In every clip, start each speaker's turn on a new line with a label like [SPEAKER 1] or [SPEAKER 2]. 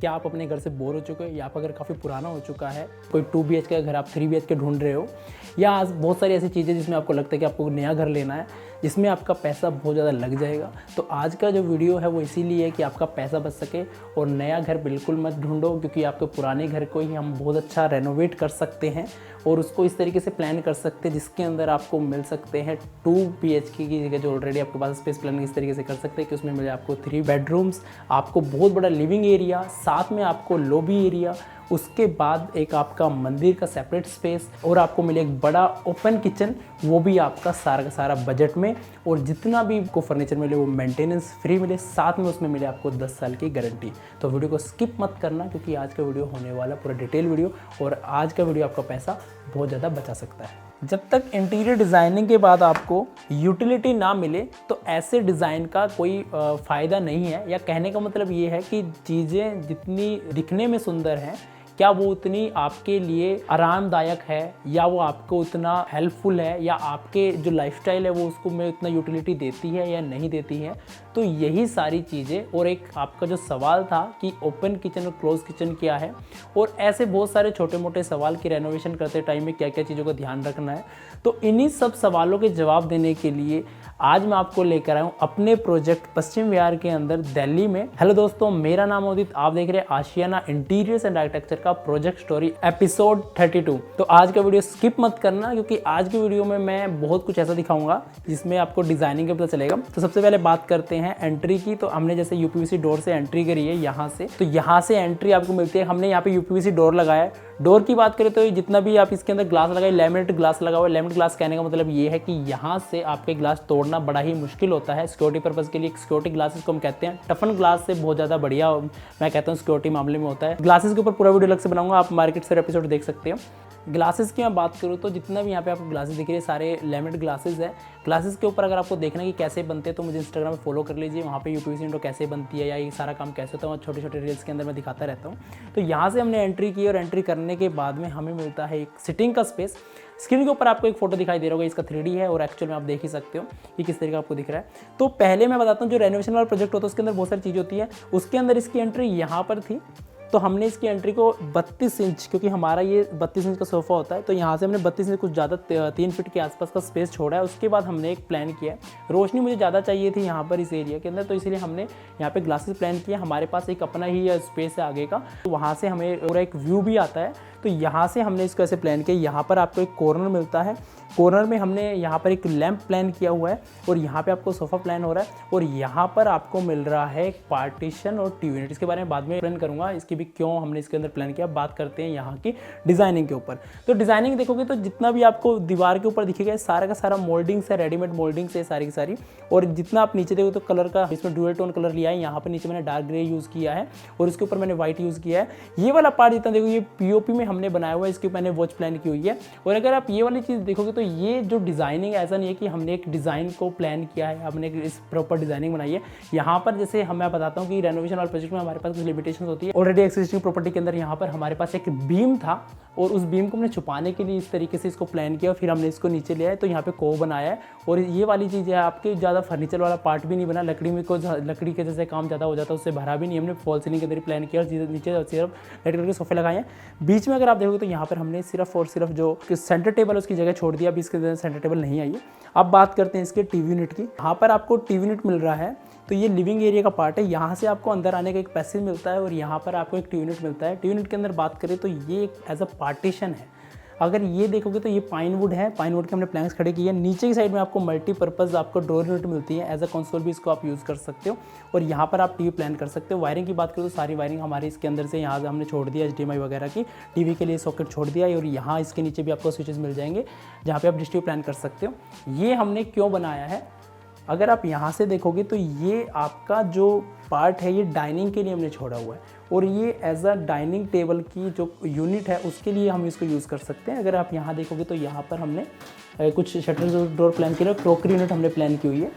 [SPEAKER 1] क्या आप अपने घर से बोर हो चुके हो या आपका घर काफ़ी पुराना हो चुका है, कोई 2 BHK का घर आप 3 BHK ढूंढ रहे हो, या आज बहुत सारी ऐसी चीज़ें जिसमें आपको लगता है कि आपको नया घर लेना है जिसमें आपका पैसा बहुत ज़्यादा लग जाएगा। तो आज का जो वीडियो है वो इसीलिए है कि आपका पैसा बच सके और नया घर बिल्कुल मत ढूंढो, क्योंकि आपके पुराने घर को ही हम बहुत अच्छा रेनोवेट कर सकते हैं और उसको इस तरीके से प्लान कर सकते हैं जिसके अंदर आपको मिल सकते हैं 2 BHK की जगह, जो ऑलरेडी आपके पास स्पेस प्लान इस तरीके से कर सकते हैं कि उसमें मिले आपको 3 बेडरूम्स, आपको बहुत बड़ा लिविंग एरिया, साथ में आपको लॉबी एरिया, उसके बाद एक आपका मंदिर का सेपरेट स्पेस और आपको मिले एक बड़ा ओपन किचन, वो भी आपका सारा का सारा बजट में, और जितना भी आपको फर्नीचर मिले वो मेंटेनेंस फ्री मिले, साथ में उसमें मिले आपको 10 साल की गारंटी। तो वीडियो को स्किप मत करना, क्योंकि आज का वीडियो होने वाला पूरा डिटेल वीडियो, और आज का वीडियो आपका पैसा बहुत ज़्यादा बचा सकता है। जब तक इंटीरियर डिज़ाइनिंग के बाद आपको यूटिलिटी ना मिले तो ऐसे डिज़ाइन का कोई फ़ायदा नहीं है। या कहने का मतलब ये है कि चीज़ें जितनी दिखने में सुंदर हैं, क्या वो उतनी आपके लिए आरामदायक है, या वो आपको उतना हेल्पफुल है, या आपके जो लाइफस्टाइल है वो उसको में उतना यूटिलिटी देती है या नहीं देती है। तो यही सारी चीज़ें, और एक आपका जो सवाल था कि ओपन किचन और क्लोज किचन क्या है, और ऐसे बहुत सारे छोटे मोटे सवाल की रेनोवेशन करते टाइम में क्या क्या चीज़ों का ध्यान रखना है, तो इन्हीं सब सवालों के जवाब देने के लिए आज मैं आपको लेकर आया हूँ अपने प्रोजेक्ट पश्चिम विहार के अंदर दिल्ली में। हेलो दोस्तों, मेरा नाम उदित, आप देख रहे हैं आशियाना इंटीरियर्स एंड आर्किटेक्चर का प्रोजेक्ट स्टोरी एपिसोड 32। तो आज का वीडियो स्किप मत करना, क्योंकि आज के वीडियो में मैं बहुत कुछ ऐसा दिखाऊंगा जिसमें आपको डिजाइनिंग का पता चलेगा। तो सबसे पहले बात करते हैं एंट्री की। तो हमने जैसे यूपीवीसी डोर से एंट्री करी है यहाँ से, तो यहाँ से एंट्री आपको मिलती है। हमने यहाँ पे यूपीवीसी डोर लगाया है। डोर की बात करें तो जितना भी आप इसके अंदर ग्लास लगाए, लैमिनेट ग्लास लगा हुआ है। लैमिनेट ग्लास कहने का मतलब ये है कि यहाँ से आपके ग्लास तोड़ना बड़ा ही मुश्किल होता है। सिक्योरिटी पर्पस के लिए सिक्योरिटी ग्लासेस को हम कहते हैं। टफन ग्लास से बहुत ज़्यादा बढ़िया मैं कहता हूँ सिक्योरिटी मामले में होता है। ग्लासेस के ऊपर पूरा वीडियो अलग से बनाऊंगा, आप मार्केट से एपिसोड देख सकते हो। ग्लासेस की मैं बात करूँ तो जितना भी यहाँ पे आपको ग्लासेस दिख रही है सारे लैमिनेट ग्लासेस है। ग्लासेस के ऊपर अगर आपको देखना है कि कैसे बनते हैं तो मुझे इंस्टाग्राम पे फॉलो कर लीजिए। वहाँ पे यूपीवीसी विंडो कैसे बनती है या ये सारा काम कैसे होता है, छोटे छोटे रील्स के अंदर मैं दिखाता रहता हूँ। तो यहाँ से हमने एंट्री की, और एंट्री करने के बाद में हमें मिलता है एक सिटिंग का स्पेस। स्क्रीन के ऊपर आपको एक फोटो दिखाई दे रहा होगा, इसका 3D है और एक्चुअल में आप देख ही सकते हो कि किस तरीके का आपको दिख रहा है। तो पहले मैं बताता हूँ, जो रेनोवेशन वाला प्रोजेक्ट होता है उसके अंदर बहुत सारी चीज़ होती है। उसके अंदर इसकी एंट्री यहाँ पर थी, तो हमने इसकी एंट्री को 32 इंच, क्योंकि हमारा ये 32 इंच का सोफ़ा होता है, तो यहाँ से हमने 32 इंच कुछ ज़्यादा 3 फीट के आसपास का स्पेस छोड़ा है। उसके बाद हमने एक प्लान किया है। रोशनी मुझे ज़्यादा चाहिए थी यहाँ पर इस एरिया के अंदर, तो इसीलिए हमने यहाँ पे ग्लासेस प्लान किया। हमारे पास एक अपना ही स्पेस है आगे का, तो वहाँ से हमें पूरा एक व्यू भी आता है। तो यहाँ से हमने इसको ऐसे प्लान किया। यहाँ पर आपको एक कॉर्नर मिलता है। कॉर्नर में हमने यहाँ पर एक लैंप प्लान किया हुआ है, और यहाँ पे आपको सोफ़ा प्लान हो रहा है, और यहाँ पर आपको मिल रहा है एक पार्टीशन और टीवी यूनिट। इसके बारे में बाद में प्लान करूँगा, इसकी भी क्यों हमने इसके अंदर प्लान किया। बात करते हैं यहाँ की डिज़ाइनिंग के ऊपर। तो डिज़ाइनिंग देखोगे तो जितना भी आपको दीवार के ऊपर दिखेगा सारा का सारा मोल्डिंग्स है, रेडीमेड मोल्डिंग्स है सारी की सारी। और जितना आप नीचे देखो तो कलर का इसमें डुअल टोन कलर लिया है। यहाँ पर नीचे मैंने डार्क ग्रे यूज़ किया है और इसके ऊपर मैंने व्हाइट यूज़ किया है। ये वाला पार्ट जितना देखो ये पीओपी में हमने बनाया हुआ है, इसके मैंने वॉच प्लान की हुई है। और अगर आप ये वाली चीज़ देखोगे तो ये जो डिज़ाइनिंग ऐसा नहीं है कि हमने एक डिज़ाइन को प्लान किया है, हमने इस प्रॉपर डिज़ाइनिंग बनाई है। यहाँ पर जैसे मैं बताता हूँ कि रेनोवेशन वाले प्रोजेक्ट में हमारे पास कुछ लिमिटेशंस होती है। ऑलरेडी एक्सिस्टिंग प्रॉपर्टी के अंदर यहाँ पर हमारे पास एक बीम था, और उस बीम को हमने छुपाने के लिए इस तरीके से इसको प्लान किया, फिर हमने इसको नीचे लिया है। तो यहाँ पे को बनाया है। और ये वाली चीज़ है आपके ज़्यादा फर्नीचर वाला पार्ट भी नहीं बना, लकड़ी में को लकड़ी के जैसे काम ज़्यादा हो जाता है उससे भरा भी नहीं। हमने फॉल सीलिंग के अंदर प्लान किया और नीचे सिर्फ रेड कलर के सोफे लगाए हैं। बीच में अगर आप देखोगे तो यहाँ पर हमने सिर्फ और सिर्फ जो सेंटर टेबल उसकी जगह छोड़ दिया। अभी इसके अंदर सेंटर टेबल नहीं आई है। अब बात करते हैं इसके टीवी यूनिट की। यहाँ पर आपको टीवी यूनिट मिल रहा है, तो ये लिविंग एरिया का पार्ट है। यहाँ से आपको अंदर आने का एक पैसेज मिलता है, और यहाँ पर आपको एक टीवी यूनिट मिलता है। टीवी यूनिट के अंदर बात करें तो ये एक एज अ पार्टीशन है। अगर ये देखोगे तो ये पाइन वुड है, पाइन वुड के हमने प्लैंक्स खड़े किए हैं। नीचे की साइड में आपको मल्टीपर्पज़ आपको ड्रॉर यूनिट मिलती है, एज अ कंसोल भी इसको आप यूज़ कर सकते हो, और यहाँ पर आप टीवी प्लान कर सकते हो। वायरिंग की बात करें तो सारी वायरिंग हमारी इसके अंदर से यहाँ से हमने छोड़ दिया, HDMI वगैरह की टीवी के लिए सॉकेट छोड़ दिया है, और यहाँ इसके नीचे भी आपको स्विचेस मिल जाएंगे जहाँ पर आप डिश टीवी प्लान कर सकते हो। ये हमने क्यों बनाया है, अगर आप यहाँ से देखोगे तो ये आपका जो पार्ट है ये डाइनिंग के लिए हमने छोड़ा हुआ है, और ये एज अ डाइनिंग टेबल की जो यूनिट है उसके लिए हम इसको यूज़ कर सकते हैं। अगर आप यहाँ देखोगे तो यहाँ पर हमने कुछ शटर डोर प्लान किया, क्रॉकरी यूनिट हमने प्लान की हुई है।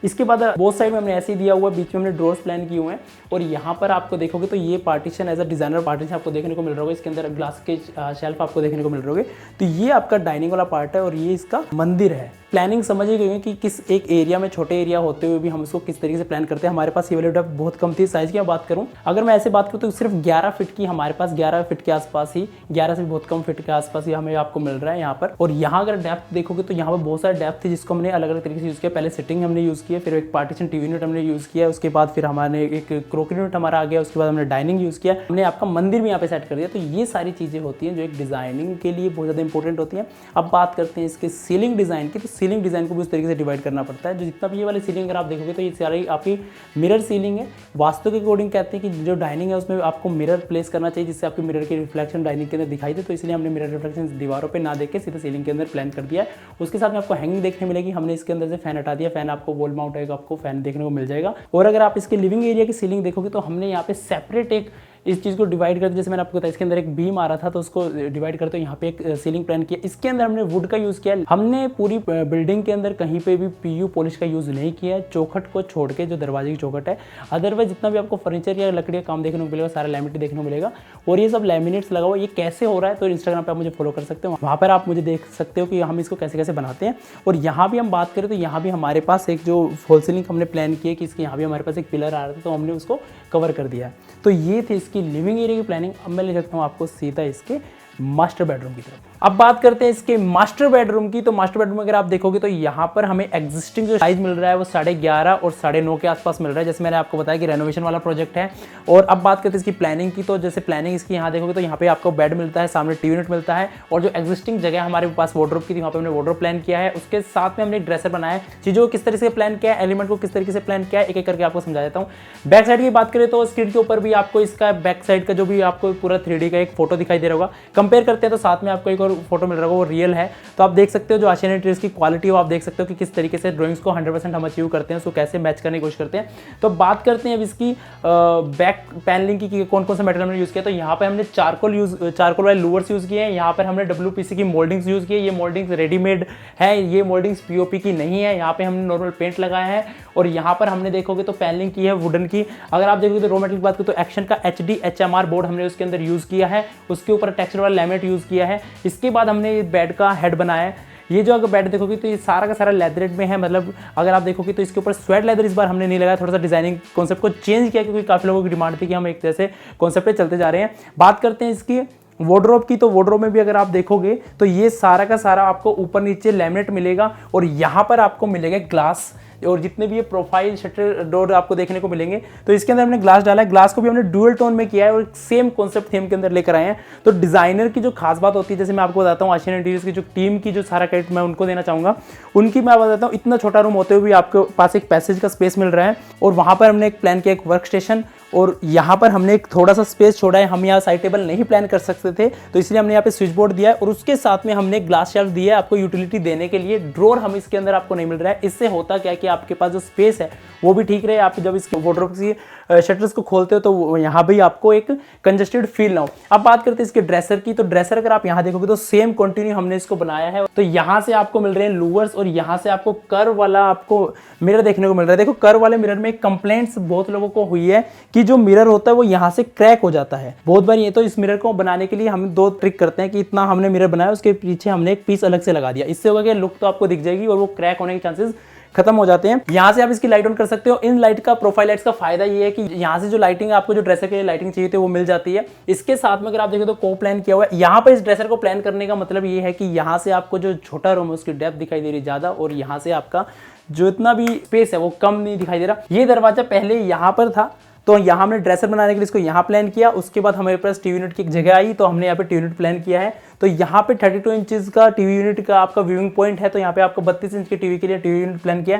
[SPEAKER 1] इसके बाद बोथ साइड में हमने ऐसे ही दिया हुआ है, बीच में हमने ड्रॉर्स प्लान किए हुए हैं। और यहाँ पर आपको देखोगे तो ये partition as a designer partition आपको देखने को मिल रहा होगा, इसके अंदर ग्लास के शेल्फ आपको देखने को मिल रहे होंगे। तो ये आपका डाइनिंग वाला पार्ट है और ये इसका मंदिर है। प्लानिंग समझ ही गई कि किस एक एरिया में, छोटे एरिया होते हुए भी हम इसको किस तरीके से प्लान करते हैं। हमारे पास ये वाली डेप्थ बहुत कम थी। साइज की बात करूं, अगर मैं ऐसे बात करूं तो सिर्फ 11 फीट की हमारे पास, 11 फीट के आसपास ही, 11 से बहुत कम फीट के आसपास ही हमें आपको मिल रहा है यहाँ पर। और यहाँ अगर डेप्थ देखोगे तो यहाँ पर बहुत सारे डेप्थ थी जिसको हमने अलग अलग तरीके से यूज़ किया। पहले सिटिंग हमने यूज़ किया, फिर एक पार्टीशन टीवी यूनिट हमने यूज़ किया, उसके बाद फिर हमारे एक क्रोकरी यूनिट हमारा आ गया, उसके बाद हमने डाइनिंग यूज़ किया, हमने आपका मंदिर भी यहाँ पे सेट कर दिया। तो ये सारी चीज़ें होती हैं जो एक डिज़ाइनिंग के लिए बहुत ज़्यादा इंपॉर्टेंट होती हैं। अब बात करते हैं इसके सीलिंग डिज़ाइन की। तो सीलिंग डिज़ाइन को भी उस तरीके से डिवाइड करना पड़ता है। जो जितना भी ये वाली सीलिंग अगर आप देखोगे तो ये सारी आपकी मिरर सीलिंग है। वास्तु के अकॉर्डिंग कहते हैं कि जो डाइनिंग है उसमें आपको मिरर प्लेस करना चाहिए जिससे आपकी मिरर की रिफ्लेक्शन डाइनिंग के अंदर दिखाई दे। तो इसलिए हमने मिरर रिफ्लेक्शन दीवारों पे ना देख के सीधे सीलिंग के अंदर प्लान कर दिया है। उसके साथ में आपको हैंगिंग देखने मिलेगी। हमने इसके अंदर से फैन हटा दिया, फैन आपको वॉल माउंट है, आपको फैन देखने को मिल जाएगा। और अगर आप इसके लिविंग एरिया की सीलिंग देखोगे तो हमने यहाँ पे सेपरेट एक इस चीज़ को डिवाइड करते, जैसे मैंने आपको बताया इसके अंदर एक बीम आ रहा था तो उसको डिवाइड करते यहाँ पे एक सीलिंग प्लान किया। इसके अंदर हमने वुड का यूज़ किया। हमने पूरी बिल्डिंग के अंदर कहीं पे भी पीयू पॉलिश का यूज़ नहीं किया है, चौखट को छोड़ के, जो दरवाजे की चौखट है। अदरवाइज जितना भी आपको फर्नीचर या लकड़ी का काम देखने को मिलेगा सारा लैमिनेट देखने को मिलेगा। और ये सब लैमिनेट्स लगा हुआ। ये कैसे हो रहा है तो इंस्टाग्राम पर आप मुझे फॉलो कर सकते हो, वहाँ पर आप मुझे देख सकते हो कि हम इसको कैसे कैसे बनाते हैं। और यहाँ भी हम बात करें तो यहाँ भी हमारे पास एक जो फॉल सीलिंग हमने प्लान किया कि इसके यहाँ भी हमारे पास एक पिलर आ रहा था तो हमने उसको कवर कर दिया है। तो ये थी इसकी लिविंग एरिया की प्लानिंग। अब मैं ले सकता हूँ आपको सीधा इसके मास्टर बेडरूम की तरफ। अब बात करते हैं इसके मास्टर बेडरूम की। तो मास्टर बेडरूम अगर आप देखोगे तो यहाँ पर हमें एग्जिस्टिंग जो साइज मिल रहा है वो 11.5 और 9.5 के आसपास मिल रहा है, जैसे मैंने आपको बताया कि रेनोवेशन वाला प्रोजेक्ट है। और अब बात करते हैं इसकी प्लानिंग की। तो जैसे प्लानिंग इसकी यहाँ देखोगे तो यहाँ पे आपको बेड मिलता है, सामने टीवी यूनिट मिलता है। और जो एग्जिस्टिंग जगह हमारे पास वार्डरोब की थी वहाँ पे हमने वार्डरोब प्लान किया है। उसके साथ में हमने एक ड्रेसर बनाया है। चीज़ों को किस तरीके से प्लान किया है, एलिमेंट को किस तरीके से प्लान किया है, एक एक करके आपको समझा देता हूँ। बैक साइड की बात करें तो स्क्रीन के ऊपर भी आपको इसका बैक साइड का जो भी आपको पूरा 3D का एक फोटो दिखाई दे रहा होगा। कंपेयर करते हैं तो साथ में आपको एक और फोटो मिल रहा होगा, वो रियल है। तो आप देख सकते हो जो आशियाना इंटीरियर्स की क्वालिटी हो, आप देख सकते हो कि किस तरीके से ड्राइंग्स को 100% हम अचीव करते हैं, उसको कैसे मैच करने की कोशिश करते हैं। तो बात करते हैं अब इसकी बैक पैनलिंग की कौन कौन सा मटेरियल हमने यूज़ किया। तो यहाँ पे हमने चारकोल वाले लूवर्स यूज़ किए हैं। यहाँ पर हमने WPC की मोल्डिंग्स यूज़ की है। ये मोल्डिंग्स रेडीमेड है, ये मोल्डिंग्स POP की नहीं है। यहाँ पे हमने नॉर्मल पेंट लगाया है। और यहाँ पर हमने देखोगे तो पैनलिंग की है वुडन की। अगर आप देखोगे तो रॉ मटेरियल की बात करें तो एक्शन का HD HMR बोर्ड हमने उसके अंदर यूज़ किया है। उसके ऊपर टेक्सचर वाला लैमिनेट यूज़ किया है। इसके बाद हमने बेड का हेड बनाया है। ये जो अगर बेड देखोगे तो ये सारा का सारा लेदरेट में है। मतलब अगर आप देखोगे तो इसके ऊपर स्वेट लेदर इस बार हमने नहीं लगाया, थोड़ा सा डिजाइनिंग कॉन्सेप्ट को चेंज किया क्योंकि काफ़ी लोगों की डिमांड थी कि हम एक जैसे कॉन्सेप्ट पे चलते जा रहे हैं। बात करते हैं इसकी वार्डरोब की। तो वार्डरोब में भी अगर आप देखोगे तो ये सारा का सारा आपको ऊपर नीचे लैमिनेट मिलेगा। और यहाँ पर आपको मिलेगा ग्लास, और जितने भी ये प्रोफाइल शटर डोर आपको देखने को मिलेंगे तो इसके अंदर हमने ग्लास डाला है। ग्लास को भी हमने डुअल टोन में किया है और सेम कॉन्सेप्ट थीम के अंदर लेकर आए हैं। तो डिजाइनर की जो खास बात होती है, जैसे मैं आपको बताता हूँ आशियाना इंटीरियर्स की जो टीम की जो सारा क्रेडिट मैं उनको देना चाहूँगा, उनकी मैं बताता हूँ। इतना छोटा रूम होते हुए भी आपके पास एक पैसेज का स्पेस मिल रहा है। और वहाँ पर हमने एक प्लान किया एक वर्क स्टेशन, और यहाँ पर हमने एक थोड़ा सा स्पेस छोड़ा है। हम यहाँ साइड टेबल नहीं प्लान कर सकते थे तो इसलिए हमने यहाँ पे स्विच बोर्ड दिया है। और उसके साथ में हमने ग्लास शेल्फ दिया है आपको यूटिलिटी देने के लिए। ड्रॉर हम इसके अंदर आपको नहीं मिल रहा है। इससे होता क्या है कि आपके पास जो स्पेस है वो भी ठीक रहे। आप जब इसके वार्डरोब की शटर्स को खोलते हो तो यहाँ भी आपको एक कंजस्टेड फील ना हो। अब बात करते हैं इसके ड्रेसर की। तो ड्रेसर अगर आप यहाँ देखोगे तो सेम कंटिन्यू हमने इसको बनाया है। तो यहाँ से आपको मिल रहे हैं लूवर्स और यहाँ से आपको कर्व वाला आपको मिरर देखने को मिल रहा है। देखो कर्व वाले मिरर में कंप्लेंट्स बहुत लोगों को हुई है कि जो मिरर होता है वो यहाँ से क्रैक हो जाता है बहुत बार। ये तो इस मिरर को बनाने के लिए हम 2 ट्रिक करते हैं कि इतना हमने मिरर बनाया उसके पीछे हमने एक पीस अलग से लगा दिया। इससे होगा कि लुक तो आपको दिख जाएगी और वो क्रैक होने के चांसेस खत्म हो जाते हैं। यहाँ से आप इसकी लाइट ऑन कर सकते हो। इन लाइट का प्रोफाइल लाइट्स का फायदा ये है कि यहाँ से जो लाइटिंग आपको जो ड्रेसर के लिए लाइटिंग चाहिए थी वो मिल जाती है। इसके साथ में अगर आप देखें तो को प्लान किया हुआ है। यहाँ पर इस ड्रेसर को प्लान करने का मतलब ये है कि यहाँ से आपको जो छोटा रूम है उसकी डेप्थ दिखाई दे रही ज्यादा और यहाँ से आपका जो इतना भी स्पेस है वो कम नहीं दिखाई दे रहा। ये दरवाजा पहले यहाँ पर था तो यहाँ हमने ड्रेसर बनाने के लिए इसको यहाँ प्लान किया। उसके बाद हमारे पास टीवी यूनिट की एक जगह आई तो हमने यहाँ पे टीवी यूनिट प्लान किया है। तो यहाँ पे 32 इंचेस का टीवी यूनिट का आपका व्यूइंग पॉइंट है। तो यहाँ पे आपको 32 इंच के टीवी के लिए टीवी यूनिट प्लान किया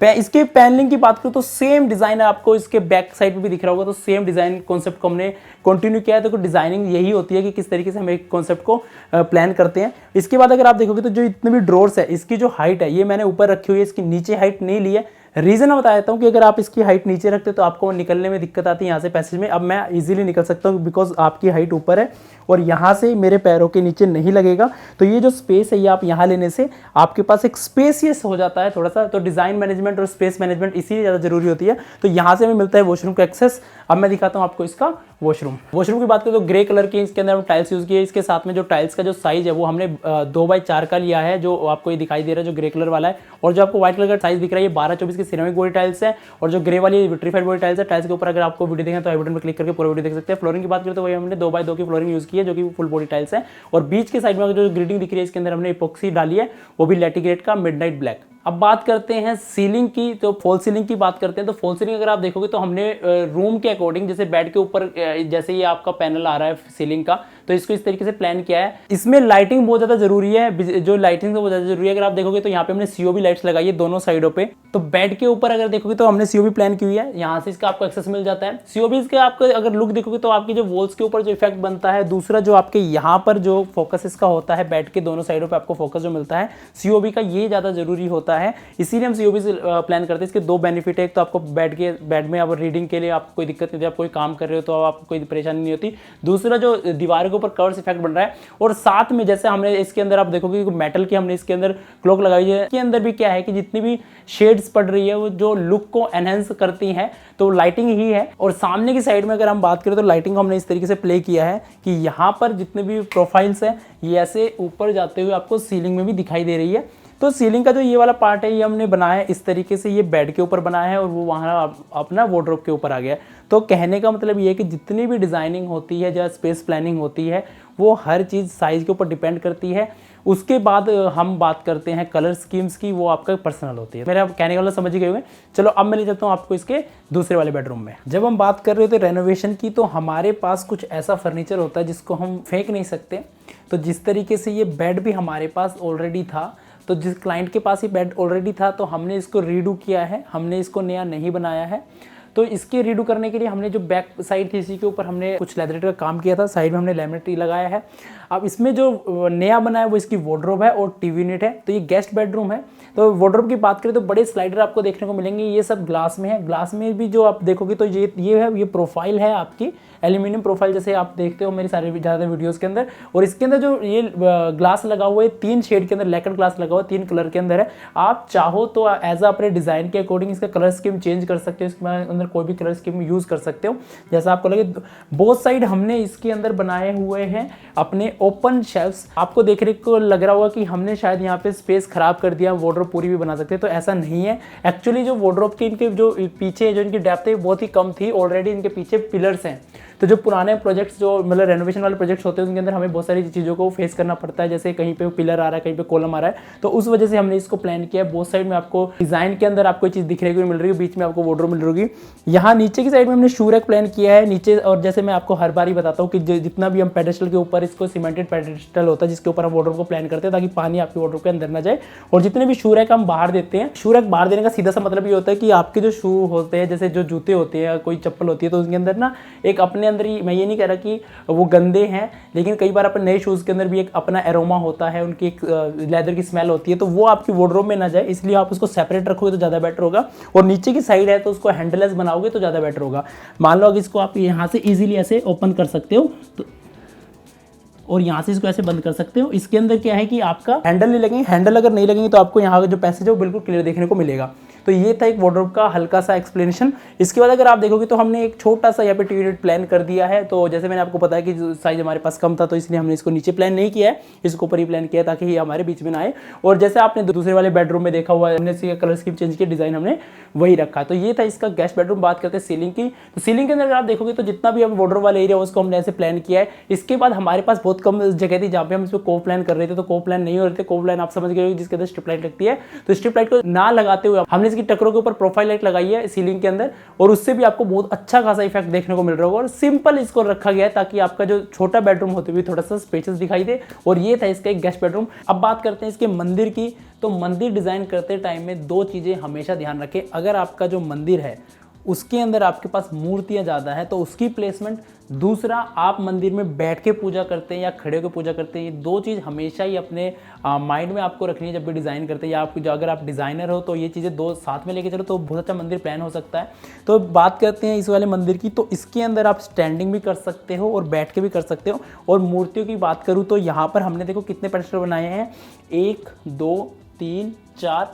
[SPEAKER 1] है। इसके पैनलिंग की बात करूं तो सेम डिजाइन आपको इसके बैक साइड पे भी दिख रहा होगा। तो सेम डिजाइन कॉन्सेप्ट को हमने कंटिन्यू किया है। तो डिजाइनिंग यही होती है कि किस तरीके से हम एक कॉन्सेप्ट को प्लान करते हैं। इसके बाद अगर आप देखोगे तो जो इतने भी ड्रॉर्स है इसकी जो हाइट है ये मैंने ऊपर रखी हुई है, इसकी नीचे हाइट नहीं ली है। रीज़न मैं बता देता हूँ कि अगर आप इसकी हाइट नीचे रखते तो आपको निकलने में दिक्कत आती है यहाँ से पैसेज में। अब मैं इजीली निकल सकता हूँ बिकॉज आपकी हाइट ऊपर है और यहाँ से मेरे पैरों के नीचे नहीं लगेगा। तो ये जो स्पेस है ये आप यहाँ लेने से आपके पास एक स्पेसियस हो जाता है थोड़ा सा। तो डिज़ाइन मैनेजमेंट और स्पेस मैनेजमेंट इसीलिए ज़्यादा जरूरी होती है। तो यहाँ से हमें मिलता है वॉशरूम का एक्सेस। अब मैं दिखाता हूँ आपको इसका वॉशरूम की बात करें तो ग्रे कलर की इसके अंदर हम टाइल्स यूज़ किए। इसके साथ में जो टाइल्स का जो साइज़ है वो हमने 2x4 का लिया है, जो आपको ये दिखाई दे रहा है, जो ग्रे कलर वाला है। और जो आपको व्हाइट कलर का साइज़ दिख रहा है ये 12-24 की सिरेमिक बॉडी टाइल्स है और जो ग्रे वाली विट्रीफाइड बॉडी टाइल्स है। टाइल्स के ऊपर अगर आपको वीडियो देखें तो आई बटन पर क्लिक करके पूरा वीडियो देख सकते हैं। फ्लोरिंग की बात करें तो वही हमने 2x2 की फ्लोरिंग यूज़ की है जो कि फुल बॉडी टाइल्स है। और बीच के साइड में जो ग्रिडिंग दिख रही है इसके अंदर हमने इपॉक्सी डाली है, वो भी लैटिग्रेट का मिडनाइट ब्लैक। अब बात करते हैं सीलिंग की। तो फॉल सीलिंग की बात करते हैं तो फॉल सीलिंग अगर आप देखोगे तो हमने रूम के अकॉर्डिंग, जैसे बेड के ऊपर जैसे ये आपका पैनल आ रहा है सीलिंग का, तो इसको इस तरीके से प्लान किया है। इसमें लाइटिंग बहुत ज़्यादा जरूरी है, जो लाइटिंग बहुत ज़्यादा जरूरी है। अगर आप देखोगे तो यहाँ पे हमने सीओबी लाइट्स लगाई है दोनों साइडों पे। तो बेड के ऊपर अगर देखोगे तो हमने सीओबी प्लान की हुई है, यहाँ से इसका आपको एक्सेस मिल जाता है। सीओबी के आपको अगर लुक देखोगे तो आपकी जो वॉल्स के ऊपर जो इफेक्ट बनता है, दूसरा जो आपके यहाँ पर जो फोकस इसका होता है बेड के दोनों साइडों पर आपको फोकस जो मिलता है सीओबी का, ये ज़्यादा जरूरी होता है। इसीलिए सीओबी से प्लान करते हैं। इसके दो बेनिफिट है, एक तो आपको बेड में आप रीडिंग के लिए आपको कोई दिक्कत नहीं होती, आप कोई काम कर रहे हो तो आपको कोई परेशानी नहीं होती। दूसरा जो दीवार के ऊपर कर्व्स इफेक्ट बन रहा है, और साथ में जैसे हमने इसके अंदर आप देखोगे मेटल की हमने इसके अंदर क्लॉक लगाई है। इसके अंदर भी क्या है कि जितनी भी शेड्स पड़ रही है वो जो लुक को एनहेंस करती हैं, तो लाइटिंग ही है। और सामने की साइड में अगर हम बात करें तो लाइटिंग हमने इस तरीके से प्ले किया है कि यहाँ पर जितने भी प्रोफाइल्स है ये ऐसे ऊपर जाते हुए आपको सीलिंग में भी दिखाई दे रही है। तो सीलिंग का जो ये वाला पार्ट है ये हमने बनाया है इस तरीके से, ये बेड के ऊपर बनाया है और वो वहाँ अपना वार्डरोब के ऊपर आ गया। तो कहने का मतलब ये है कि जितनी भी डिज़ाइनिंग होती है या स्पेस प्लानिंग होती है वो हर चीज़ साइज़ के ऊपर डिपेंड करती है। उसके बाद हम बात करते हैं कलर स्कीम्स की, वो आपका पर्सनल होती है। मेरा कहने वाला समझ ही गए होंगे। चलो अब मैं ले जाता हूँ आपको इसके दूसरे वाले बेडरूम में। जब हम बात कर रहे थे रेनोवेशन की, तो हमारे पास कुछ ऐसा फर्नीचर होता है जिसको हम फेंक नहीं सकते। तो जिस तरीके से ये बेड भी हमारे पास ऑलरेडी था, तो जिस क्लाइंट के पास ये बेड ऑलरेडी था तो हमने इसको रीडू किया है, हमने इसको नया नहीं बनाया है। तो इसके रीडू करने के लिए हमने जो बैक साइड थी इसी के ऊपर हमने कुछ लेदरेट का काम किया था, साइड में हमने लैमिनेट लगाया है। अब इसमें जो नया बना है वो इसकी वार्डरोब है और टीवी यूनिट है। तो ये गेस्ट बेडरूम है। तो वार्डरोब की बात करें तो बड़े स्लाइडर आपको देखने को मिलेंगे, ये सब ग्लास में है। ग्लास में भी जो आप देखोगे तो ये है, ये प्रोफाइल है आपकी एल्यूमिनियम प्रोफाइल, जैसे आप देखते हो मेरी सारे ज़्यादा वीडियोस के अंदर। और इसके अंदर जो ये ग्लास लगा हुआ है 3 शेड के अंदर, लैकर ग्लास लगा हुआ है 3 कलर के अंदर है। आप चाहो तो एज अपने डिज़ाइन के अकॉर्डिंग इसका कलर स्कीम चेंज कर सकते हो, इसके अंदर कोई भी कलर स्कीम यूज़ कर सकते हो जैसा आपको लगे। बोथ साइड हमने इसके अंदर बनाए हुए हैं अपने ओपन शेल्फ्स। आपको देखने को लग रहा होगा कि हमने शायद यहाँ पे स्पेस खराब कर दिया, वार्डरोब पूरी भी बना सकते हैं, तो ऐसा नहीं है। एक्चुअली जो वार्डरोब के इनके जो पीछे जो इनकी डेप्थ है बहुत ही कम थी, ऑलरेडी इनके पीछे पिलर्स हैं। तो जो पुराने प्रोजेक्ट्स जो मतलब रेनोवेशन वाले प्रोजेक्ट्स होते हैं उनके अंदर हमें बहुत सारी चीज़ों को फेस करना पड़ता है, जैसे कहीं पे पिलर आ रहा है, कहीं पे कॉलम आ रहा है। तो उस वजह से हमने इसको प्लान किया है। बोथ साइड में आपको डिज़ाइन के अंदर आपको चीज़ दिखने को मिल रही है, बीच में आपको वार्डरोब मिल रही है। यहाँ नीचे की साइड में हमने शू रैक प्लान किया है नीचे। और जैसे मैं आपको हर बार ही बताता हूँ कि जितना भी हम पेडेस्टल के ऊपर, इसको सीमेंटेड पेडेस्टल होता है जिसके ऊपर हम वार्डरोब को प्लान करते हैं ताकि पानी आपके वार्डरोब के अंदर ना जाए। और जितने भी शू रैक हम बाहर देते हैं, शू रैक बाहर देने का सीधा सा मतलब ये होता है कि आपके जो शू होते हैं, जैसे जो जूते होते हैं, कोई चप्पल होती है, तो उसके अंदर ना एक अपने अंदर ही, मैं ये नहीं कह रहा कि वो गंदे हैं, लेकिन कई बार अपने नए शूज़ के अंदर भी एक अपना एरोमा होता है, उनकी एक लेदर की स्मेल होती है, तो वो आपकी वार्डरोब में ना जाए, इसलिए आप उसको सेपरेट रखोगे तो ज़्यादा बेटर होगा। और नीचे की साइड है तो उसको हैंडलेस बनाओगे तो ज़्यादा बेटर होगा। मान लो अगर इसको आप यहाँ से ईजिली ऐसे ओपन कर सकते हो तो, और यहाँ से इसको ऐसे बंद कर सकते हो। इसके अंदर क्या है कि आपका हैंडल नहीं लगेंगे, हैंडल अगर नहीं लगेंगे तो आपको यहाँ का जो पैसेज है वो बिल्कुल क्लियर देखने को मिलेगा। तो ये था एक वार्डरोब का हल्का सा एक्सप्लेनेशन। इसके बाद अगर आप देखोगे तो हमने एक छोटा सा यहाँ पे टी यूनिट प्लान कर दिया है। तो जैसे मैंने आपको बताया कि साइज हमारे पास कम था तो इसलिए हमने इसको नीचे प्लान नहीं किया है, इसको ऊपर ही प्लान किया ताकि ये हमारे बीच में ना आए। और जैसे आपने दूसरे वाले बेडरूम में देखा हुआ है, हमने इसके कलर स्कीम चेंज किया, डिज़ाइन हमने वही रखा। तो ये था इसका गेस्ट बेडरूम। बात करते हैं सीलिंग की। तो सीलिंग के अंदर अगर आप देखोगे तो जितना भी हम वार्डरोब वाला एरिया उसको हमने ऐसे प्लान किया है। इसके बाद हमारे पास बहुत कम जगह थी जहाँ पे हम इसको को प्लान कर रहे थे, तो को प्लान नहीं हो रहे थे। को प्लान आप समझ गए जिसके अंदर स्ट्रिप लाइट लगती है, तो स्ट्रिप लाइट को ना लगाते हुए हमने इसकी टक्करों के ऊपर प्रोफाइल लाइट लगाई है सीलिंग के अंदर, और उससे भी आपको बहुत अच्छा खासा इफेक्ट देखने को मिल रहा होगा। और सिंपल इसको रखा गया है ताकि आपका जो छोटा बेडरूम होते हुए थोड़ा सा स्पेशियस दिखाई दे। और ये था इसका एक गेस्ट बेडरूम। अब बात करते हैं इसके मंदिर की। तो मंदिर डिजाइन करते टाइम में 2 चीजें हमेशा ध्यान रखें। अगर आपका जो मंदिर है उसके अंदर आपके पास मूर्तियाँ ज़्यादा है तो उसकी प्लेसमेंट। दूसरा, आप मंदिर में बैठ के पूजा करते हैं या खड़े होकर पूजा करते हैं, ये दो चीज़ हमेशा ही अपने माइंड में आपको रखनी है जब भी डिज़ाइन करते हैं, या आप अगर आप डिज़ाइनर हो तो ये चीज़ें दो साथ में लेके चलो तो बहुत अच्छा मंदिर प्लान हो सकता है। तो बात करते हैं इस वाले मंदिर की, तो इसके अंदर आप स्टैंडिंग भी कर सकते हो और बैठ के भी कर सकते हो। और मूर्तियों की बात करूँ तो यहाँ पर हमने देखो कितने पेडेस्टल बनाए हैं, 1 2 3 4,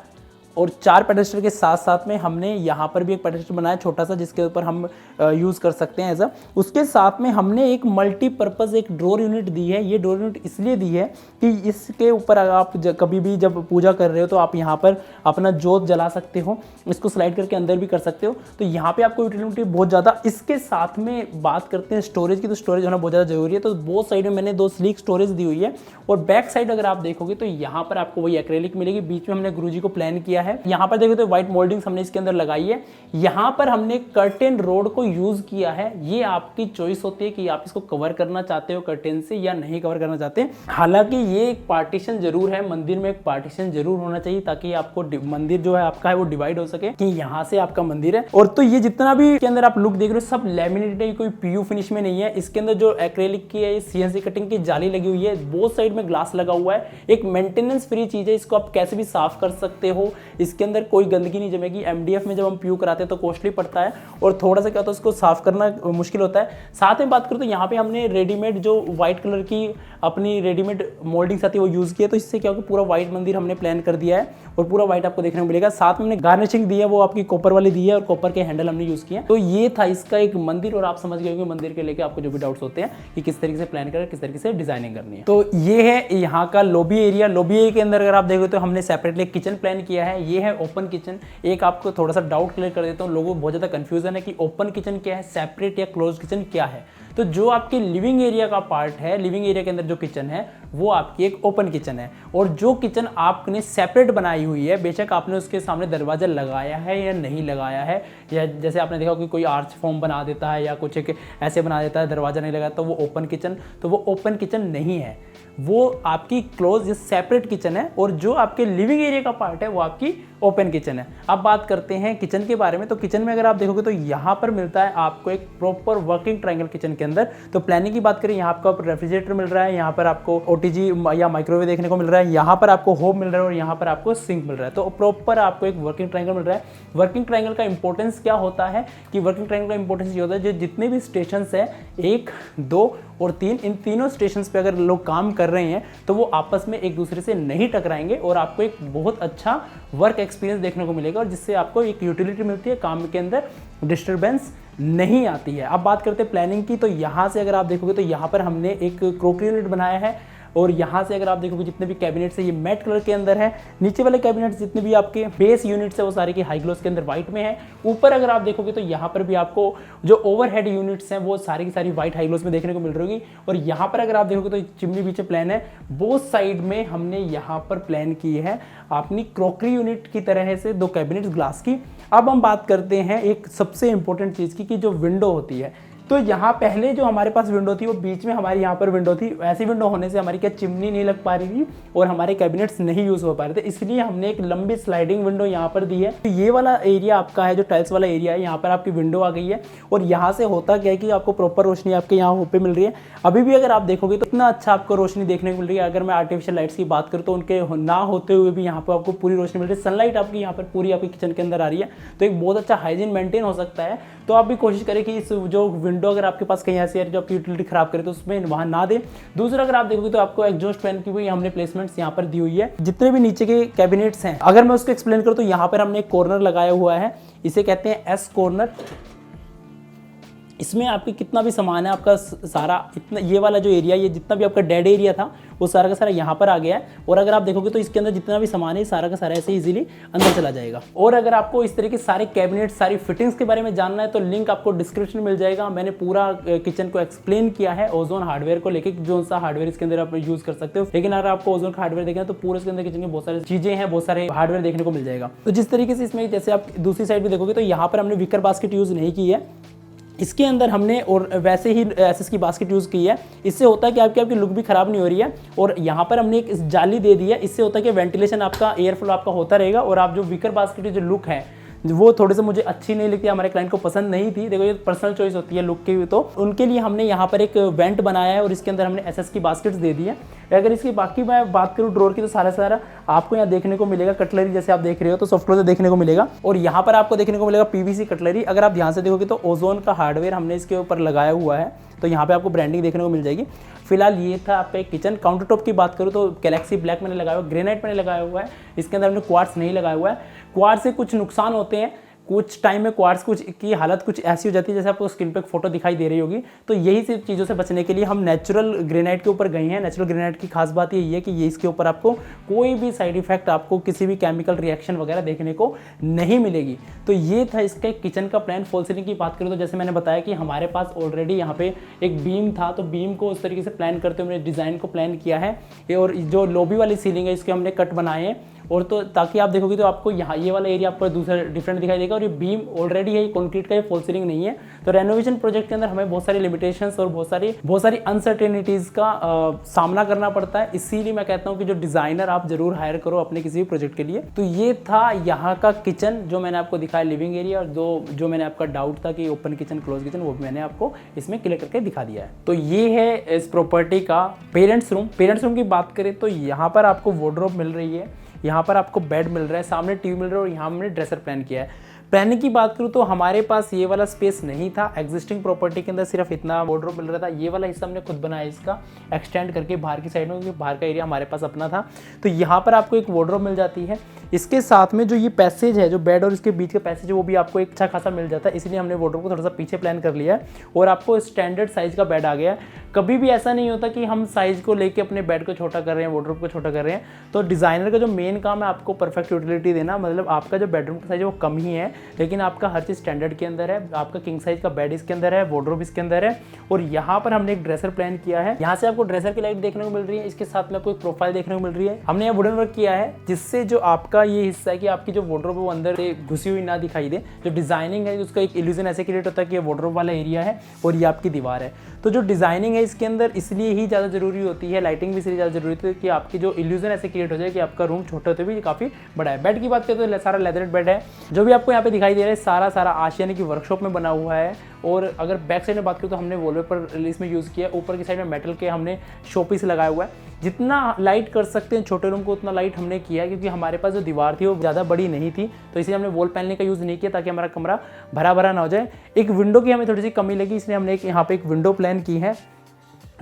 [SPEAKER 1] और 4 पेडेस्टल के साथ साथ में हमने यहाँ पर भी एक पेडेस्टल बनाया छोटा सा जिसके ऊपर हम यूज़ कर सकते हैं ऐसा। उसके साथ में हमने एक मल्टीपर्पज़ एक ड्रॉर यूनिट दी है। ये ड्रॉर यूनिट इसलिए दी है कि इसके ऊपर आप कभी भी जब पूजा कर रहे हो तो आप यहाँ पर अपना जोत जला सकते हो, इसको स्लाइड करके अंदर भी कर सकते हो। तो यहाँ पे आपको यूटिलिटी बहुत ज़्यादा। इसके साथ में बात करते हैं स्टोरेज की, तो स्टोरेज होना बहुत ज़्यादा जरूरी है। तो बोथ साइड में मैंने 2 स्लीक स्टोरेज दी हुई है। और बैक साइड अगर आप देखोगे तो यहाँ पर आपको वही एक्रेलिक मिलेगी, बीच में हमने गुरुजी को प्लान किया है। यहाँ पर देखो तो व्हाइट मोल्डिंग्स हमने इसके अंदर लगाई है। यहाँ पर हमने कर्टेन रोड को यूज किया है। ये आपकी चॉइस होती है कि आप इसको कवर करना चाहते हो कर्टेन से या नहीं कवर करना चाहते। हालांकि ये एक पार्टीशन जरूर है, मंदिर में एक पार्टीशन जरूर होना चाहिए ताकि आपको मंदिर जो है आपका है वो डिवाइड हो सके कि यहाँ से आपका मंदिर है। और तो ये जितना भी इसके अंदर आप लुक देख रहे हो सब लैमिनेटेड है, कोई पीयू फिनिश में नहीं है। इसके अंदर जो एक्रेलिक की है, सीएनसी कटिंग की जाली लगी हुई है, बोथ साइड में ग्लास लगा हुआ है। एक मेंटेनेंस फ्री चीज है, इसको आप कैसे भी साफ कर सकते हो, इसके अंदर कोई गंदगी नहीं जमेगी। एमडीएफ में जब हम पीयू कराते हैं तो कॉस्टली पड़ता है और थोड़ा सा क्या होता है उसको साफ करना मुश्किल होता है। साथ में बात करूं तो यहाँ पे हमने रेडीमेड जो व्हाइट कलर की अपनी रेडीमेड मोल्डिंग्स आती है वो यूज किया, तो इससे क्या होगा पूरा व्हाइट मंदिर हमने प्लान कर दिया है और पूरा व्हाइट आपको देखने को मिलेगा। साथ में हमने गार्निशिंग दी है वो आपकी कॉपर वाली दी है और कॉपर के हैंडल हमने यूज किया। तो ये था इसका एक मंदिर और आप समझ गए होंगे मंदिर के लेके आपको जो भी डाउट्स होते हैं कि किस तरीके से प्लान करें, किस तरीके से डिजाइनिंग करनी है। तो ये है यहाँ का लॉबी एरिया। लॉबी एरिया के अंदर अगर आप देखो तो हमने सेपरेटली किचन प्लान किया है। ये है ओपन किचन। एक आपको थोड़ा सा डाउट क्लियर कर देता हूँ, लोगों को बहुत ज़्यादा कंफ्यूजन है कि ओपन किचन क्या है, सेपरेट या क्लोज किचन क्या है। तो जो आपके लिविंग एरिया का पार्ट है, लिविंग एरिया के अंदर जो किचन है वो आपकी एक ओपन किचन है। और जो किचन आपने सेपरेट बनाई हुई है, बेशक आपने उसके सामने दरवाजा लगाया है या नहीं लगाया है, या जैसे आपने देखा कि कोई आर्च फॉर्म बना देता है या कुछ एक ऐसे बना देता है, दरवाजा नहीं लगाता, तो वो ओपन किचन, तो वो ओपन किचन नहीं है, वो आपकी क्लोज या सेपरेट किचन है। और जो आपके लिविंग एरिया का पार्ट है वो आपकी ओपन किचन है। अब बात करते हैं किचन के बारे में। तो किचन में अगर आप देखोगे तो यहाँ पर मिलता है आपको एक प्रॉपर वर्किंग ट्रायंगल किचन के अंदर। तो प्लानिंग की बात करें, यहाँ आपको रेफ्रिजरेटर मिल रहा है, यहाँ पर आपको ओटीजी या माइक्रोवेव देखने को मिल रहा है, यहाँ पर आपको होब मिल रहा है और यहाँ पर आपको सिंक मिल रहा है। तो प्रॉपर आपको एक वर्किंग ट्रायंगल मिल रहा है। वर्किंग ट्रायंगल का इंपॉर्टेंस क्या होता है कि वर्किंग ट्रायंगल का इंपॉर्टेंस ये होता है जो जितने भी स्टेशन है 1 2 और 3, इन तीनों स्टेशन पे अगर लोग काम कर रहे हैं तो वो आपस में एक दूसरे से नहीं टकराएंगे और आपको एक बहुत अच्छा वर्क एक्सपीरियंस देखने को मिलेगा और जिससे आपको एक यूटिलिटी मिलती है, काम के अंदर डिस्टर्बेंस नहीं आती है। अब बात करते हैं प्लानिंग की। तो यहाँ से अगर आप देखोगे तो यहाँ पर हमने एक क्रोकरी यूनिट बनाया है और यहाँ से अगर आप देखोगे जितने भी कैबिनेट्स है ये मैट कलर के अंदर है। नीचे वाले कैबिनेट्स जितने भी आपके बेस यूनिट्स है वो सारे की हाई ग्लोस के अंदर व्हाइट में है। ऊपर अगर आप देखोगे तो यहाँ पर भी आपको जो ओवरहेड यूनिट्स हैं वो सारी की सारी व्हाइट हाई ग्लोस में देखने को मिल रही होगी। और यहाँ पर अगर आप देखोगे तो चिमनी पीछे प्लान है, बोथ साइड में हमने यहाँ पर प्लान की है अपनी क्रॉकरी यूनिट की तरह से 2 कैबिनेट्स ग्लास की। अब हम बात करते हैं एक सबसे इंपॉर्टेंट चीज़ की कि जो विंडो होती है। तो यहाँ पहले जो हमारे पास विंडो थी वो बीच में हमारी यहाँ पर विंडो थी। ऐसी विंडो होने से हमारी क्या चिमनी नहीं लग पा रही थी और हमारे कैबिनेट्स नहीं यूज़ हो पा रहे थे, इसलिए हमने एक लंबी स्लाइडिंग विंडो यहाँ पर दी है। तो ये वाला एरिया आपका है जो टाइल्स वाला एरिया है, यहाँ पर आपकी विंडो आ गई है और यहाँ से होता क्या है कि आपको प्रॉपर रोशनी आपके यहाँ पे मिल रही है। अभी भी अगर आप देखोगे तो इतना अच्छा आपको रोशनी देखने को मिल रही है। अगर मैं आर्टिफिशियल लाइट्स की बात करूँ तो उनके ना होते हुए भी यहाँ पर आपको पूरी रोशनी मिल रही है। सनलाइट आपकी यहाँ पर पूरी आपकी किचन के अंदर आ रही है, तो एक बहुत अच्छा हाइजीन मेंटेन हो सकता है। तो आप भी कोशिश करें कि इस जो विंडो अगर आपके पास कहीं ऐसी है जो आपकी यूटिलिटी खराब करे तो उसमें वहां ना दे। दूसरा अगर आप देखोगे तो आपको एग्जॉस्ट फैन की भी हमने प्लेसमेंट्स यहाँ पर दी हुई है। जितने भी नीचे के कैबिनेट्स हैं अगर मैं उसको एक्सप्लेन करूँ तो यहाँ पर हमने एक कॉर्नर लगाया हुआ है, इसे कहते हैं एस कॉर्नर। इसमें आपकी कितना भी सामान है आपका सारा, इतना ये वाला जो एरिया, ये जितना भी आपका डेड एरिया था वो सारा का सारा यहाँ पर आ गया है। और अगर आप देखोगे तो इसके अंदर जितना भी सामान है सारा का सारा ऐसे इजीली अंदर चला जाएगा। और अगर आपको इस तरह के सारे कैबिनेट सारी फिटिंग्स के बारे में जानना है तो लिंक आपको डिस्क्रिप्शन में मिल जाएगा। मैंने पूरा किचन को एक्सप्लेन किया है ओजोन हार्डवेयर को लेकर, जो सा हार्डवेयर इसके अंदर आप यूज कर सकते हो। लेकिन अगर आपको ओजोन का हार्डवेयर देखना है तो पूरे इसके अंदर किचन की बहुत सारी चीजें हैं, बहुत सारे हार्डवेयर देखने को मिल जाएगा। तो जिस तरीके से इसमें जैसे आप दूसरी साइड में देखोगे तो यहाँ पर हमने विकर बास्केट यूज नहीं की है, इसके अंदर हमने और वैसे ही एसएस की बास्केट यूज़ की है। इससे होता है कि आपकी लुक भी खराब नहीं हो रही है। और यहाँ पर हमने एक जाली दे दी है, इससे होता है कि वेंटिलेशन आपका, एयर फ्लो आपका होता रहेगा और आप जो विकर बास्केट की जो लुक है वो थोड़े से मुझे अच्छी नहीं लगती, हमारे क्लाइंट को पसंद नहीं थी। देखो ये पर्सनल चॉइस होती है लुक की, तो उनके लिए हमने यहाँ पर एक वेंट बनाया है और इसके अंदर हमने एसएस की बास्केट्स दे दी है। अगर इसकी बाकी मैं बात करूँ ड्रॉर की, तो सारा आपको यहाँ देखने को मिलेगा कटलरी, जैसे आप देख रहे हो तो सॉफ्ट क्लोजर देखने को मिलेगा। और यहाँ पर आपको देखने को मिलेगा पीवीसी कटलरी। अगर आप ध्यान से देखोगे तो ओजोन का हार्डवेयर हमने इसके ऊपर लगाया हुआ है, तो यहाँ पे आपको ब्रांडिंग देखने को मिल जाएगी। फिलहाल ये था आपका किचन। काउंटर टॉप की बात करूँ तो गैलेक्सी ब्लैक मैंने लगाया हुआ, ग्रेनाइट मैंने लगाया हुआ है, इसके अंदर हमने क्वार्ट्स नहीं लगाया हुआ है। क्वार्ट्स से कुछ नुकसान होते हैं, कुछ टाइम में क्वार्ट्स कुछ की हालत कुछ ऐसी हो जाती है, जैसे आपको स्क्रीन पे एक फोटो दिखाई दे रही होगी। तो यही सब चीज़ों से बचने के लिए हम नेचुरल ग्रेनाइट के ऊपर गए हैं। नेचुरल ग्रेनाइट की खास बात यही है कि ये इसके ऊपर आपको कोई भी साइड इफेक्ट, आपको किसी भी केमिकल रिएक्शन वगैरह देखने को नहीं मिलेगी। तो ये था इसका किचन का प्लान। फॉल सीलिंग की बात करूँ तो जैसे मैंने बताया कि हमारे पास ऑलरेडी यहाँ पे एक बीम था, तो बीम को उस तरीके से प्लान करते हुए हमने डिज़ाइन को प्लान किया है। और जो लॉबी वाली सीलिंग है इसके हमने कट बनाए हैं, और तो ताकि आप देखोगे तो आपको यहाँ ये वाला एरिया आपको दूसरा डिफरेंट दिखाई देगा। और ये बीम ऑलरेडी है, कंक्रीट का, ये फॉल सीलिंग नहीं है। तो रेनोवेशन प्रोजेक्ट के अंदर हमें बहुत सारी लिमिटेशंस और बहुत सारी अनसर्टेनिटीज़ का सामना करना पड़ता है। इसीलिए मैं कहता हूँ कि जो डिज़ाइनर आप जरूर हायर करो अपने किसी भी प्रोजेक्ट के लिए। तो ये था यहाँ का किचन जो मैंने आपको दिखाया, लिविंग एरिया। और जो मैंने आपका डाउट था कि ओपन किचन क्लोज किचन, वो भी मैंने आपको इसमें क्लियर करके दिखा दिया है। तो ये है इस प्रॉपर्टी का पेरेंट्स रूम। पेरेंट्स रूम की बात करें तो यहाँ पर आपको वार्डरोब मिल रही है, यहाँ पर आपको बेड मिल रहा है, सामने टीवी मिल रहा है, और यहाँ हमने ड्रेसर प्लान किया है। प्लानिंग की बात करूँ तो हमारे पास ये वाला स्पेस नहीं था, एग्जिस्टिंग प्रॉपर्टी के अंदर सिर्फ इतना वार्डरोब मिल रहा था। ये वाला हिस्सा हमने खुद बनाया इसका, एक्सटेंड करके बाहर की साइड में, क्योंकि बाहर का एरिया हमारे पास अपना था। तो यहाँ पर आपको एक वार्डरोब मिल जाती है। इसके साथ में जो ये पैसेज है, जो बेड और इसके बीच का पैसेज है, वो भी आपको एक अच्छा खासा मिल जाता है। इसलिए हमने वार्डरोब को थोड़ा सा पीछे प्लान कर लिया है, और आपको स्टैंडर्ड साइज का बेड आ गया है। कभी भी ऐसा नहीं होता कि हम साइज को लेके अपने बेड को छोटा कर रहे हैं, वार्डरोब को छोटा कर रहे हैं। तो डिज़ाइनर का जो मेन काम है आपको परफेक्ट यूटिलिटी देना, मतलब आपका जो बेडरूम का साइज है वो कम ही है, लेकिन आपका हर चीज़ स्टैंडर्ड के अंदर है। आपका किंग साइज का बेड इसके अंदर है, वार्डरोब इसके अंदर है, और यहाँ पर हमने एक ड्रेसर प्लान किया है। यहाँ से आपको ड्रेसर की लाइट देखने को मिल रही है, इसके साथ में आपको एक प्रोफाइल देखने को मिल रही है। हमने यहाँ वुडन वर्क किया है, जिससे जो आपका ये हिस्सा है कि आपकी जो वार्डरोब है वो अंदर से घुसी हुई ना दिखाई दे। जो डिजाइनिंग है उसका एक इल्यूजन ऐसे क्रिएट होता है कि ये वार्डरोब वाला एरिया है और ये आपकी दीवार है। तो जो डिजाइनिंग है इसके अंदर इसलिए ही ज़्यादा जरूरी होती है, लाइटिंग भी इसलिए ज़्यादा जरूरी होती है कि आपकी जो इल्यूजन ऐसे क्रिएट हो जाए कि आपका रूम छोटे होते भी काफ़ी बड़ा है। बेड की बात करें तो सारा लेदरेट बेड है, जो भी आपको यहाँ पे दिखाई दे रहा है सारा आशियाने की वर्कशॉप में बना हुआ है। और अगर बैक साइड में बात करूँ तो हमने वॉलपेपर इसमें यूज़ किया है। ऊपर की साइड में मेटल के हमने शोपीस लगाया हुआ है। जितना लाइट कर सकते हैं छोटे रूम को उतना लाइट हमने किया है, क्योंकि हमारे पास जो दीवार थी वो ज़्यादा बड़ी नहीं थी, तो इसलिए हमने वॉल पैनलिंग का यूज़ नहीं किया ताकि हमारा कमरा भरा ना हो जाए। एक विंडो की हमें थोड़ी सी कमी लगी, इसलिए हमने यहाँ पे एक विंडो प्लान की है।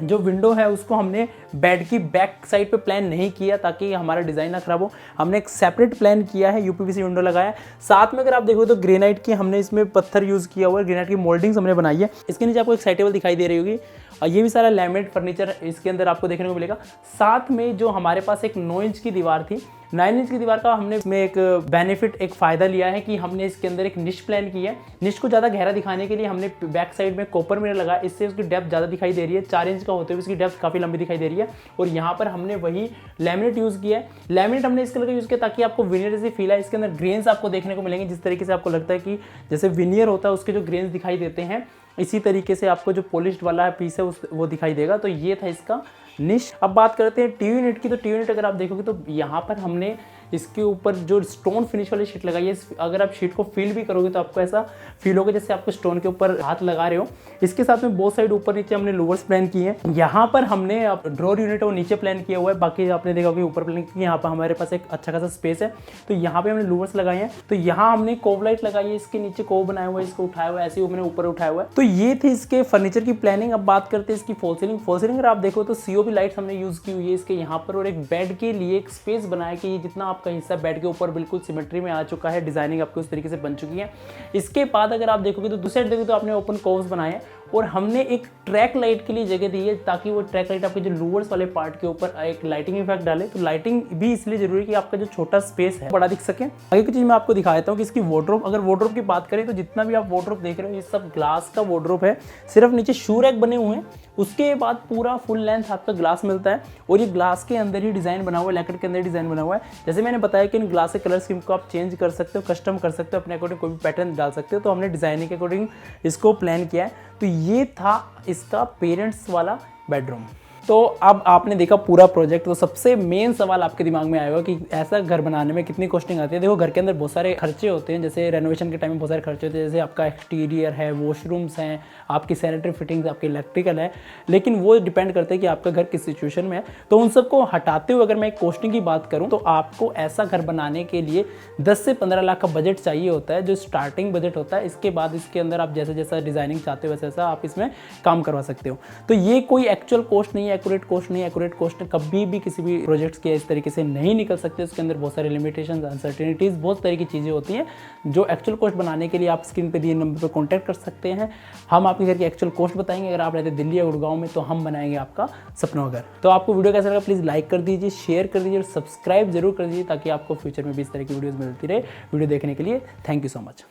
[SPEAKER 1] जो विंडो है उसको हमने बेड की बैक साइड पे प्लान नहीं किया ताकि हमारा डिज़ाइन ना खराब हो। हमने एक सेपरेट प्लान किया है, यूपीवीसी विंडो लगाया। साथ में अगर आप देखो तो ग्रेनाइट की हमने इसमें पत्थर यूज़ किया हुआ है, ग्रेनाइट की मोल्डिंग्स हमने बनाई है। इसके नीचे आपको एक साइड टेबल दिखाई दे रही होगी, और ये भी सारा लैमिनेट फर्नीचर इसके अंदर आपको देखने को मिलेगा। साथ में जो हमारे पास एक 9 इंच की दीवार थी, 9 इंच की दीवार का हमने इसमें एक बेनिफिट, एक फ़ायदा लिया है कि हमने इसके अंदर एक निश प्लान की है। निश को ज़्यादा गहरा दिखाने के लिए हमने बैक साइड में कॉपर मिरर लगाया, इससे उसकी डेप्थ ज़्यादा दिखाई दे रही है। 4 इंच का होते हुए उसकी डेप्थ काफ़ी लंबी दिखाई दे रही है। और यहाँ पर हमने वही लैमिनेट यूज़ किया है। लैमिनेट हमने इस कलर का यूज़ किया ताकि आपको विनियर जैसी फील है। इसके अंदर ग्रेन्स आपको देखने को मिलेंगे, जिस तरीके से आपको लगता है कि जैसे विनियर होता है उसके जो ग्रेन्स दिखाई देते हैं, इसी तरीके से आपको जो पॉलिश्ड वाला पीस है वो दिखाई देगा। तो ये था इसका निश। अब बात करते हैं टीवी यूनिट की। तो टीवी यूनिट अगर आप देखोगे तो यहाँ पर हमने इसके ऊपर जो स्टोन फिनिश वाली शीट लगाई है, अगर आप शीट को फील भी करोगे तो आपको ऐसा फील होगा जैसे आपको स्टोन के ऊपर हाथ लगा रहे हो। इसके साथ में बोथ साइड ऊपर नीचे हमने लोवर्स प्लान किए हैं। यहाँ पर हमने ड्रॉर यूनिट वो नीचे प्लान किया हुआ है, बाकी आपने देखा होगा ऊपर प्लान किया। यहाँ पर हमारे पास एक अच्छा खासा स्पेस है, तो यहाँ पे हमने लोवर्स लगाए हैं। तो यहाँ हमने कोव लाइट लगाई है, इसके नीचे कोव बनाया हुआ है, इसको उठाया हुआ है, ऐसे ही हमने ऊपर उठाया हुआ है। तो ये थे इसके फर्नीचर की प्लानिंग। अब बात करते हैं इसकी फॉल सीलिंग। फॉल सीलिंग अगर आप देखो तो सीओपी लाइट्स हमने यूज की हुई है इसके यहाँ पर, और एक बेड के लिए एक स्पेस बनाया कि ये जितना आपका हिस्सा बेड के ऊपर बिल्कुल सिमेट्री में आ चुका है, डिजाइनिंग आपको उस तरीके से बन चुकी है। इसके बाद अगर आप देखोगे तो दूसरे साइड देखो तो आपने ओपन कोव्स बनाए हैं, और हमने एक ट्रैक लाइट के लिए जगह दी है ताकि वो ट्रैक लाइट आपके जो लोअर्स वाले पार्ट के ऊपर एक लाइटिंग इफेक्ट डाले। तो लाइटिंग भी इसलिए जरूरी है कि आपका जो छोटा स्पेस है बड़ा दिख सके। आगे की चीज मैं आपको दिखा देता हूँ कि इसकी वार्डरोब। अगर वार्डरोब की बात करें तो जितना भी आप वार्डरोब देख रहे हो ये सब ग्लास का वार्डरोब है। सिर्फ नीचे शू रैक बने हुए हैं, उसके बाद पूरा फुल लेंथ आपका ग्लास मिलता है, और ये ग्लास के अंदर ही डिजाइन बना हुआ है, लैकेट के अंदर डिजाइन बना हुआ है। जैसे मैंने बताया कि इन ग्लास के कलर स्कीम को आप चेंज कर सकते हो, कस्टम कर सकते हो, अपने अकॉर्डिंग कोई भी पैटर्न डाल सकते हो। तो हमने डिजाइनिंग के अकॉर्डिंग इसको प्लान किया है। तो ये था इसका पेरेंट्स वाला बेडरूम। तो अब आपने देखा पूरा प्रोजेक्ट, तो सबसे मेन सवाल आपके दिमाग में आएगा कि ऐसा घर बनाने में कितनी कॉस्टिंग आती है। देखो घर के अंदर बहुत सारे खर्चे होते हैं, जैसे रेनोवेशन के टाइम में बहुत सारे खर्चे होते हैं, जैसे आपका एक्सटीरियर है, वॉशरूम्स हैं, आपकी सैनिटरी फिटिंग्स, आपकी इलेक्ट्रिकल है, लेकिन वो डिपेंड करते हैं कि आपका घर किस सिचुएशन में है। तो उन सबको हटाते हुए अगर मैं एक कॉस्टिंग की बात करूँ तो आपको ऐसा घर बनाने के लिए 10 से 15 लाख का बजट चाहिए होता है, जो स्टार्टिंग बजट होता है। इसके बाद इसके अंदर आप जैसा जैसा डिजाइनिंग चाहते हो वैसा वैसा आप इसमें काम करवा सकते हो। तो ये कोई एक्चुअल कॉस्ट नहीं है, एक्यूरेट कॉस्ट नहीं है। एक्यूरेट कॉस्ट कभी भी किसी भी प्रोजेक्ट्स के इस तरीके से नहीं निकल सकते। उसके अंदर बहुत सारे लिमिटेशंस, अनसर्टेनिटीज, बहुत तरह की चीज़ें होती हैं। जो एक्चुअल कॉस्ट बनाने के लिए आप स्क्रीन पे दिए नंबर पर कॉन्टैक्ट कर सकते हैं। हम आपके घर की एक्चुअल कॉस्ट बताएंगे। अगर आप रहते दिल्ली या गुड़गांव में तो हम बनाएंगे आपका सपनों घर। तो आपको वीडियो कैसा लगा प्लीज़ लाइक कर दीजिए, शेयर कर दीजिए और सब्सक्राइब जरूर कर दीजिए, ताकि आपको फ्यूचर में भी इस तरह की वीडियोज़ मिलती रहे। वीडियो देखने के लिए थैंक यू सो मच।